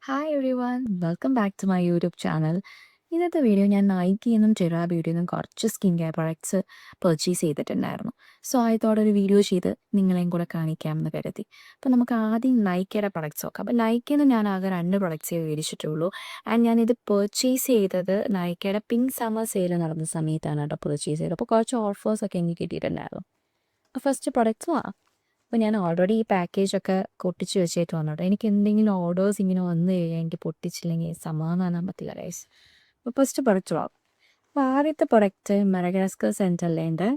Hi everyone welcome back to my YouTube channel. ഇന്നത്തെ video ഞാൻ നൈക്കിയിൽ നിന്നും ടെറാ ബ്യൂട്ടിയിൽ നിന്നും കുറച്ച് സ്കിൻ കെയർ പ്രൊഡക്ട്സ് പർച്ചേസ് ചെയ്തിട്ടുണ്ടായിരുന്നു. സോ ആയതോടെ ഒരു വീഡിയോ ചെയ്ത് നിങ്ങളെയും കൂടെ കാണിക്കാമെന്ന് കരുതി. അപ്പോൾ നമുക്ക് ആദ്യം നൈക്കയുടെ പ്രൊഡക്ട്സ് നോക്കാം. അപ്പോൾ നൈക്കയിൽ നിന്ന് ഞാൻ ആകെ 2 പ്രൊഡക്ട്സേ മേടിച്ചിട്ടുള്ളൂ. ആൻഡ് ഞാനിത് പർച്ചേസ് ചെയ്തത് നൈക്കയുടെ പിങ്ക് സമ്മർ സെയിൽ നടന്ന സമയത്താണ് കേട്ടോ പർച്ചേസ് ചെയ്തത്. അപ്പോൾ കുറച്ച് ഓഫേഴ്സൊക്കെ എനിക്ക് കിട്ടിയിട്ടുണ്ടായിരുന്നു. ഫസ്റ്റ് പ്രൊഡക്ട്സ് അപ്പോൾ ഞാൻ ഓൾറെഡി ഈ പാക്കേജൊക്കെ ഒട്ടിച്ച് വെച്ചിട്ട് വന്നോട്ടോ. എനിക്ക് എന്തെങ്കിലും ഓർഡേഴ്സ് ഇങ്ങനെ വന്നു കഴിഞ്ഞാൽ എനിക്ക് പൊട്ടിച്ചില്ലെങ്കിൽ സമാധാനം പറ്റില്ല ഗൈസ്. അപ്പോൾ ഫസ്റ്റ് പ്രൊഡക്റ്റ് വാങ്ങും. അപ്പോൾ ആദ്യത്തെ പ്രൊഡക്റ്റ് മെഡഗാസ്കർ സെൻറ്ററിലേൻ്റെ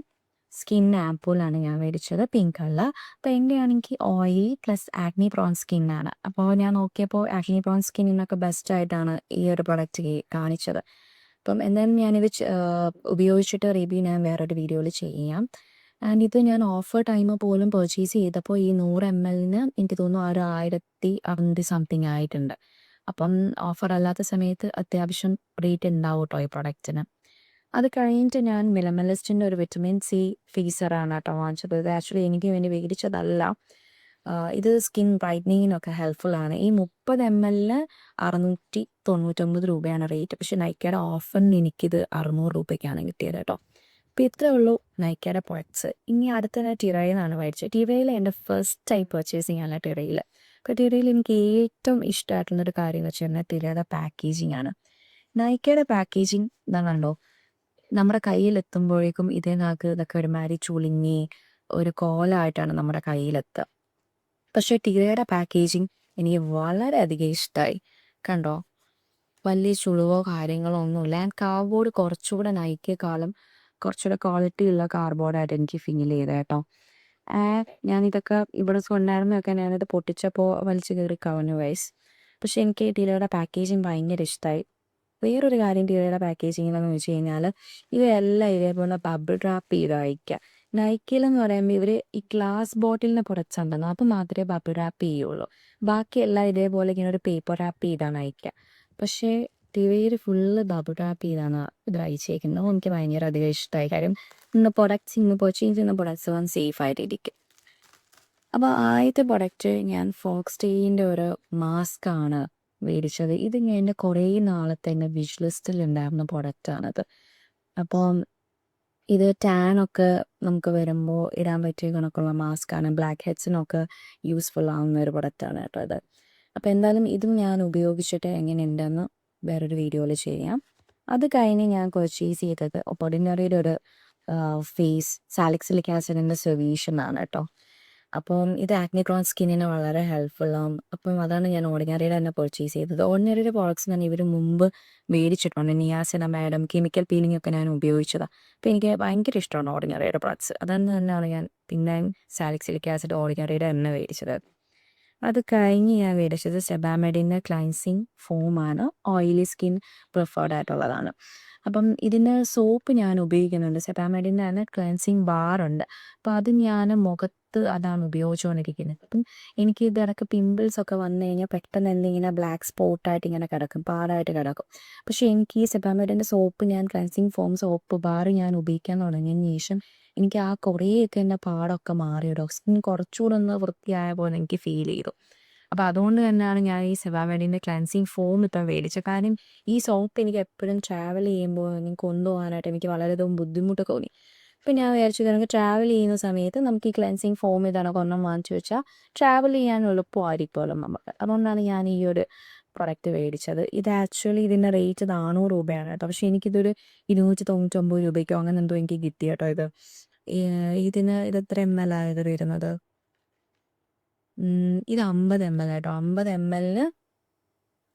സ്കിൻ ആംപൂളാണ് ഞാൻ മേടിച്ചത്, പിങ്ക് കളർ. അപ്പോൾ എൻ്റെ ആണെങ്കിൽ ഓയിലി പ്ലസ് ആക്നി പ്രോൺ സ്കിന്നാണ്. അപ്പോൾ ഞാൻ നോക്കിയപ്പോൾ ആക്നി പ്രോൺ സ്കിന്നിനൊക്കെ ബെസ്റ്റായിട്ടാണ് ഈ ഒരു പ്രൊഡക്റ്റ് കാണിച്ചത്. അപ്പം എന്തായാലും ഞാനിത് ഉപയോഗിച്ചിട്ട് റിവ്യൂ ഞാൻ വേറൊരു വീഡിയോയിൽ ചെയ്യാം. ആൻഡ് ഇത് ഞാൻ ഓഫർ ടൈം പോലും പർച്ചേസ് ചെയ്തപ്പോൾ ഈ 100 ml എനിക്ക് തോന്നുന്നു ഒരു 1600 സംതിങ് ആയിട്ടുണ്ട്. അപ്പം ഓഫർ അല്ലാത്ത സമയത്ത് അത്യാവശ്യം റേറ്റ് ഉണ്ടാവും കേട്ടോ ഈ പ്രൊഡക്റ്റിന്. അത് കഴിഞ്ഞിട്ട് ഞാൻ മിനിമലിസ്റ്റിൻ്റെ ഒരു വിറ്റമിൻ സി ഫേസറാണ് കേട്ടോ വാങ്ങിച്ചത്. ഇത് ആക്ച്വലി എനിക്ക് വേണ്ടി മേടിച്ചതല്ല. ഇത് സ്കിൻ ബ്രൈറ്റനിങ്ങിനൊക്കെ ഹെൽപ്ഫുള്ളാണ്. ഈ 30 ml 699 രൂപയാണ് റേറ്റ്. പക്ഷേ നൈക്കയുടെ ഓഫറിന് എനിക്കിത് 600 രൂപയ്ക്കാണ് കിട്ടിയത് കേട്ടോ. അപ്പോൾ ഇത്രയേ ഉള്ളൂ നൈക്കയുടെ പ്രൊഡക്ട്സ്. ഇനി അടുത്തത് ടിറയിൽ നിന്നാണ് മേടിച്ചത്. ടിറയിൽ എൻ്റെ ഫസ്റ്റ് ടൈം പർച്ചേസിങ് ആണ് ടിറയിൽ. അപ്പോൾ ടിറയിൽ എനിക്ക് ഏറ്റവും ഇഷ്ടമായിട്ടുള്ളൊരു കാര്യം എന്ന് വെച്ച് കഴിഞ്ഞാൽ ടിറയുടെ പാക്കേജിങ് ആണ്. നൈക്കയുടെ പാക്കേജിങ് എന്താ കണ്ടോ, നമ്മുടെ കയ്യിലെത്തുമ്പോഴേക്കും ഇതിനകത്ത് ഇതൊക്കെ ഒരുമാതിരി ചുളുങ്ങി ഒരു കോലമായിട്ടാണ് നമ്മുടെ കയ്യിലെത്തുക. പക്ഷേ ടിറയുടെ പാക്കേജിങ് എനിക്ക് വളരെയധികം ഇഷ്ടമായി. കണ്ടോ, വലിയ ചുളിവോ കാര്യങ്ങളോ ഒന്നുമില്ല. ആൻഡ് കാർഡ്ബോർഡ് കുറച്ചുകൂടെ നൈക്കിയെക്കാളും കുറച്ചുകൂടെ ക്വാളിറ്റി ഉള്ള കാർഡ്ബോർഡായിട്ട് എനിക്ക് ഫീൽ ചെയ്തത് കേട്ടോ. ഞാനിതൊക്കെ ഇവിടെ കൊണ്ടായിരുന്നൊക്കെ ഞാനിത് പൊട്ടിച്ചപ്പോൾ വലിച്ചു കയറി കളഞ്ഞു വയസ്സ്. പക്ഷേ എനിക്ക് ടിലയുടെ പാക്കേജിങ് ഭയങ്കര ഇഷ്ടമായി. വേറൊരു കാര്യം ടിലയുടെ പാക്കേജിങ്ങിലെന്ന് വെച്ച് കഴിഞ്ഞാൽ ഇവയെല്ലാം ഇതേപോലെ ബബിൾ റാപ്പ് ചെയ്ത് അയക്കുക. നൈക്കിയിലെന്ന് പറയുമ്പോൾ ഇവർ ഈ ഗ്ലാസ് ബോട്ടിലിൻ്റെ പ്രൊഡക്ട്സ് ഉണ്ടെന്ന് അത് മാത്രമേ ബബിൾ റാപ്പ് ചെയ്യുള്ളൂ. ബാക്കിയെല്ലാം ഇതേപോലെ ഇങ്ങനെ ഒരു പേപ്പർ റാപ്പ് ചെയ്താണ് അയക്കുക. പക്ഷേ ടിവിയിൽ ഫുള്ള് ബബിൾ റാപ്പ് ചെയ്താണ് ഇത് അയച്ചേക്കുന്നത്. എനിക്ക് ഭയങ്കര അധികം ഇഷ്ടമായി. കാര്യം ഇന്ന് പർച്ചേസ് ചെയ്യുന്ന പ്രൊഡക്ട്സ് വന്ന് സേഫ് ആയിട്ടിരിക്കും. അപ്പോൾ ആദ്യത്തെ പ്രൊഡക്റ്റ് ഞാൻ ഫോക്സ്റ്റേയിൻ്റെ ഒരു മാസ്ക് ആണ് മേടിച്ചത്. ഇത് ഞാൻ എൻ്റെ കുറേ നാളത്തെ എൻ്റെ വിഷ് ലിസ്റ്റിൽ ഉണ്ടായിരുന്ന പ്രൊഡക്റ്റാണിത്. അപ്പം ഇത് ടാനൊക്കെ നമുക്ക് വരുമ്പോൾ ഇടാൻ പറ്റിയ കണക്കുള്ള മാസ്കാണ്. ബ്ലാക്ക് ഹെഡ്സിനൊക്കെ യൂസ്ഫുൾ ആവുന്ന ഒരു പ്രൊഡക്റ്റാണ് കേട്ടോ ഇത്. അപ്പോൾ എന്തായാലും ഇതും ഞാൻ ഉപയോഗിച്ചിട്ട് എങ്ങനെയുണ്ടെന്ന് വേറൊരു വീഡിയോയിൽ ചെയ്യാം. അത് കഴിഞ്ഞ് ഞാൻ പർച്ചേസ് ചെയ്തത് ഓർഡിനറിയുടെ ഒരു ഫേസ് സാലിക്സിലിക് ആസിഡിൻ്റെ സൊല്യൂഷനാണ് കേട്ടോ. അപ്പം ഇത് ആക്നി പ്രോൺ സ്കിന്നിന് വളരെ ഹെൽപ്ഫുള്ളാവും. അപ്പം അതാണ് ഞാൻ ഓർഡിനറിയുടെ തന്നെ പർച്ചേസ് ചെയ്തത്. ഓർഡിനറിയുടെ പ്രോഡക്ട്സ് ഞാൻ ഇവർ മുമ്പ് മേടിച്ചിട്ടുണ്ട്. നിയാസിനമൈഡും കെമിക്കൽ പീലിംഗ് ഒക്കെ ഞാൻ ഉപയോഗിച്ചതാണ്. അപ്പോൾ എനിക്ക് ഭയങ്കര ഇഷ്ടമാണ് ഓർഡിനറിയുടെ പ്രോഡക്ട്സ്. തന്നെയാണ് ഞാൻ പിന്നെ സാലിക്സിലിക് ആസിഡ് ഓർഡിനറിയുടെ തന്നെ മേടിച്ചത്. അത് കഴിഞ്ഞ് ഞാൻ മേടിച്ചത് സെബാമെഡിൻ്റെ ക്ലൻസിങ് ഫോമാണ്. ഓയിലി സ്കിൻ പ്രിഫേർഡ് ആയിട്ടുള്ളതാണ്. അപ്പം ഇതിന് സോപ്പ് ഞാൻ ഉപയോഗിക്കുന്നുണ്ട്. സെബാമെഡിൻ്റെ തന്നെ ക്ലൻസിങ് ബാറുണ്ട്. അപ്പോൾ അത് ഞാൻ മുഖത്ത് അതാണ് ഉപയോഗിച്ചുകൊണ്ടിരിക്കുന്നത്. അപ്പം എനിക്ക് ഇതിടക്ക് പിമ്പിൾസൊക്കെ വന്നു കഴിഞ്ഞാൽ പെട്ടെന്ന് എന്തിങ്ങനെ ബ്ലാക്ക് സ്പോട്ടായിട്ട് ഇങ്ങനെ കിടക്കും, പാടായിട്ട് കിടക്കും. പക്ഷേ എനിക്ക് ഈ സെബാമെഡിൻ്റെ സോപ്പ് ഞാൻ ക്ലൻസിങ് ഫോം സോപ്പ് ബാർ ഞാൻ ഉപയോഗിക്കാൻ തുടങ്ങിയതിന് ശേഷം എനിക്ക് ആ കുറേയൊക്കെ എൻ്റെ പാടൊക്കെ മാറിയിട്ടോ. സ്കിൻ കുറച്ചുകൂടെ ഒന്ന് വൃത്തിയായ പോലെ എനിക്ക് ഫീൽ ചെയ്തു. അപ്പോൾ അതുകൊണ്ട് തന്നെയാണ് ഞാൻ ഈ സെബാമെഡിൻ്റെ ക്ലൻസിങ് ഫോം ഇപ്പം മേടിച്ചത്. കാരണം ഈ സോപ്പ് എനിക്ക് എപ്പോഴും ട്രാവൽ ചെയ്യുമ്പോൾ എനിക്ക് കൊണ്ടുപോകാനായിട്ട് എനിക്ക് വളരെയധികം ബുദ്ധിമുട്ട് തോന്നി. അപ്പോൾ ഞാൻ വിചാരിച്ചു നമുക്ക് ട്രാവൽ ചെയ്യുന്ന സമയത്ത് നമുക്ക് ഈ ക്ലൻസിങ് ഫോം ഇതാണ് ഒരെണ്ണം വാങ്ങിച്ചു വെച്ചാൽ ട്രാവൽ ചെയ്യാൻ എളുപ്പമായിരിക്കുമല്ലോ നമുക്ക്. അതുകൊണ്ടാണ് ഞാൻ ഈ ഒരു പ്രൊഡക്റ്റ് മേടിച്ചത്. ഇത് ആക്ച്വലി ഇതിൻ്റെ റേറ്റ് 400 രൂപയാണ് കേട്ടോ. പക്ഷേ എനിക്കിതൊരു 299 രൂപയ്ക്കോ അങ്ങനെ എന്തോ എനിക്ക് കിട്ടി കേട്ടോ ഇത്. ഇത് എത്ര ml ഇത് വരുന്നത്? ഇത് 50 ml കേട്ടോ. 50 ml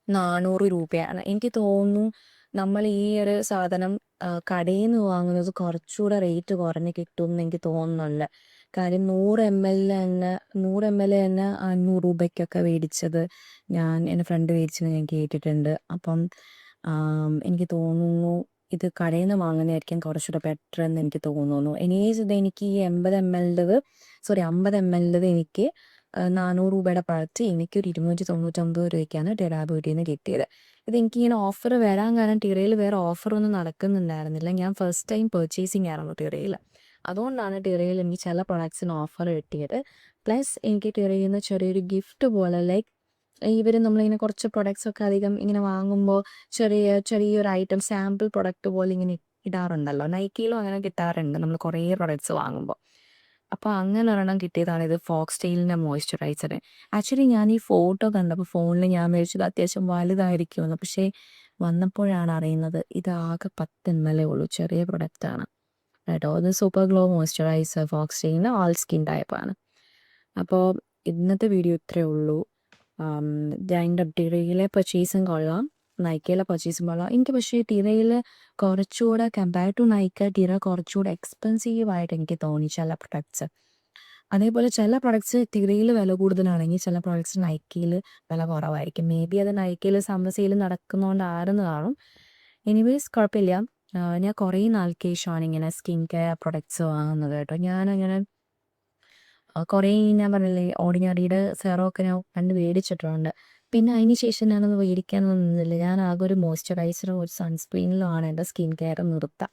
400 രൂപയാണ്. എനിക്ക് തോന്നുന്നു നമ്മൾ ഈ ഒരു സാധനം കടയിൽ നിന്ന് വാങ്ങുന്നത് കുറച്ചുകൂടെ റേറ്റ് കുറഞ്ഞ് കിട്ടുമെന്ന് എനിക്ക് തോന്നുന്നുണ്ട്. കാര്യം 100 ml തന്നെ 500 രൂപയ്ക്കൊക്കെ മേടിച്ചത് എൻ്റെ ഫ്രണ്ട് മേടിച്ചത് ഞാൻ കേട്ടിട്ടുണ്ട്. അപ്പം എനിക്ക് തോന്നുന്നു ഇത് കടയിൽ നിന്ന് വാങ്ങുന്നതായിരിക്കും കുറച്ചുകൂടെ ബെറ്റർ എന്ന് എനിക്ക് തോന്നുന്നു. എനിവേസ് ഇത് എനിക്ക് ഈ 50 ml എനിക്ക് 400 രൂപയുടെ പ്രൊഡക്റ്റ് എനിക്കൊരു 299 രൂപയ്ക്കാണ് ടെറാ ബ്യൂട്ടിയിൽ നിന്ന് കിട്ടിയത്. ഇതെനിക്കിങ്ങനെ ഓഫർ വരാൻ കാരണം ടിറയിൽ വേറെ ഓഫറൊന്നും നടക്കുന്നുണ്ടായിരുന്നില്ല. ഞാൻ ഫസ്റ്റ് ടൈം പർച്ചേസിങ് ആയിരുന്നു ടിറയിൽ. അതുകൊണ്ടാണ് ടിറയിൽ എനിക്ക് ചില പ്രൊഡക്ട്സിന് ഓഫർ കിട്ടിയത്. പ്ലസ് എനിക്ക് ടിറയിൽ നിന്ന് ചെറിയൊരു ഗിഫ്റ്റ് പോലെ ലൈക്ക് ഇവർ നമ്മളിങ്ങനെ കുറച്ച് പ്രൊഡക്ട്സൊക്കെ അധികം ഇങ്ങനെ വാങ്ങുമ്പോൾ ചെറിയൊരു ഐറ്റം സാമ്പിൾ പ്രൊഡക്റ്റ് പോലെ ഇങ്ങനെ ഇടാറുണ്ടല്ലോ. നൈക്കിയിലും അങ്ങനെ കിട്ടാറുണ്ട് നമ്മൾ കുറേ പ്രൊഡക്ട്സ് വാങ്ങുമ്പോൾ. അപ്പോൾ അങ്ങനെ ഒരെണ്ണം കിട്ടിയതാണ് ഇത് ഫോക്സ് ടെയിലിൻ്റെ മോയ്സ്ചറൈസർ. ആക്ച്വലി ഞാൻ ഈ ഫോട്ടോ കണ്ടപ്പോൾ ഫോണിൽ ഞാൻ വിചാരിച്ചത് അത്യാവശ്യം വലുതായിരിക്കുമെന്ന്. പക്ഷേ വന്നപ്പോഴാണ് അറിയുന്നത് ഇത് ആകെ 10 ml ഉള്ളൂ. ചെറിയ പ്രൊഡക്റ്റാണ് കേട്ടോ. അത് സൂപ്പർ ഗ്ലോ മോയ്സ്ചറൈസർ ഫോക്സ് ടെയിലിൻ്റെ ഓൾ സ്കിൻ ടൈപ്പാണ്. അപ്പോൾ ഇന്നത്തെ വീഡിയോ ഇത്രയേ ഉള്ളൂ. അതിൻ്റെ ടിറയിലെ പർച്ചേസും കൊള്ളാം, നൈക്കയിലെ പർച്ചേസും കൊള്ളാം. എനിക്ക് പക്ഷേ ടിറയിൽ കുറച്ചുകൂടെ കമ്പയർ ടു നൈക്ക ടിറ കുറച്ചുകൂടെ എക്സ്പെൻസീവായിട്ട് എനിക്ക് തോന്നി ചില പ്രൊഡക്ട്സ്. അതേപോലെ ചില പ്രൊഡക്ട്സ് ടിറയിൽ വില കൂടുതലാണെങ്കിൽ ചില പ്രൊഡക്ട്സ് നൈക്കയിൽ വില കുറവായിരിക്കും. മേ ബി അത് നൈക്കയിൽ സമ്മർ സെയിൽ നടക്കുന്നതുകൊണ്ടായിരുന്നു കാണും. എനിവേസ് കുഴപ്പമില്ല. ഞാൻ കുറേ നാൾക്ക് ശേഷമാണ് ഇങ്ങനെ സ്കിൻ കെയർ പ്രൊഡക്ട്സ് വാങ്ങുന്നത് കേട്ടോ. ഞാനങ്ങനെ കുറേ ഞാൻ പറഞ്ഞില്ലേ ഓർഡിനറിയുടെ സെറമൊക്കെ ഞാൻ പണ്ട് മേടിച്ചിട്ടുണ്ട്. പിന്നെ അതിന് ശേഷം ഞാനൊന്ന് മേടിക്കാനൊന്നും നിന്നില്ല. ഞാൻ ആകെ ഒരു മോയ്സ്ചറൈസറും ഒരു സൺസ്ക്രീനിലുമാണ് എൻ്റെ സ്കിൻ കെയർ നിർത്തുക.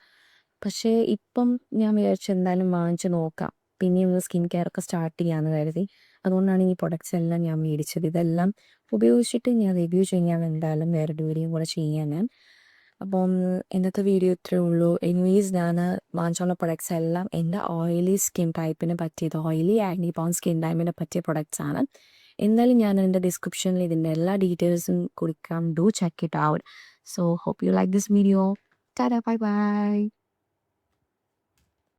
പക്ഷേ ഇപ്പം ഞാൻ വിചാരിച്ചു എന്തായാലും വാങ്ങിച്ച് നോക്കാം. പിന്നെയും ഒന്ന് സ്കിൻ കെയർ ഒക്കെ സ്റ്റാർട്ട് ചെയ്യാമെന്ന് കരുതി. അതുകൊണ്ടാണ് ഈ പ്രൊഡക്ട്സ് എല്ലാം ഞാൻ മേടിച്ചത്. ഇതെല്ലാം ഉപയോഗിച്ചിട്ട് ഞാൻ റിവ്യൂ ചെയ്യാൻ എന്തായാലും വേറൊരു വീഡിയോ കൂടെ ചെയ്യാൻ ഞാൻ. അപ്പം ഇന്നത്തെ വീഡിയോ ഇത്രയേ ഉള്ളൂ. എനിവേസ് ഞാൻ വാങ്ങിച്ചുള്ള പ്രൊഡക്ട്സ് എല്ലാം എൻ്റെ ഓയിലി സ്കിൻ ടൈപ്പിന് പറ്റിയത്, ഓയിലി ആക്നി പ്രോൺ സ്കിൻ ടൈപ്പിന് പറ്റിയ പ്രൊഡക്ട്സാണ്. എന്തായാലും ഞാൻ എൻ്റെ ഡിസ്ക്രിപ്ഷനിൽ ഇതിൻ്റെ എല്ലാ ഡീറ്റെയിൽസും കൊടുക്കാം. Do check it out. So hope you like this video. Tata, bye by.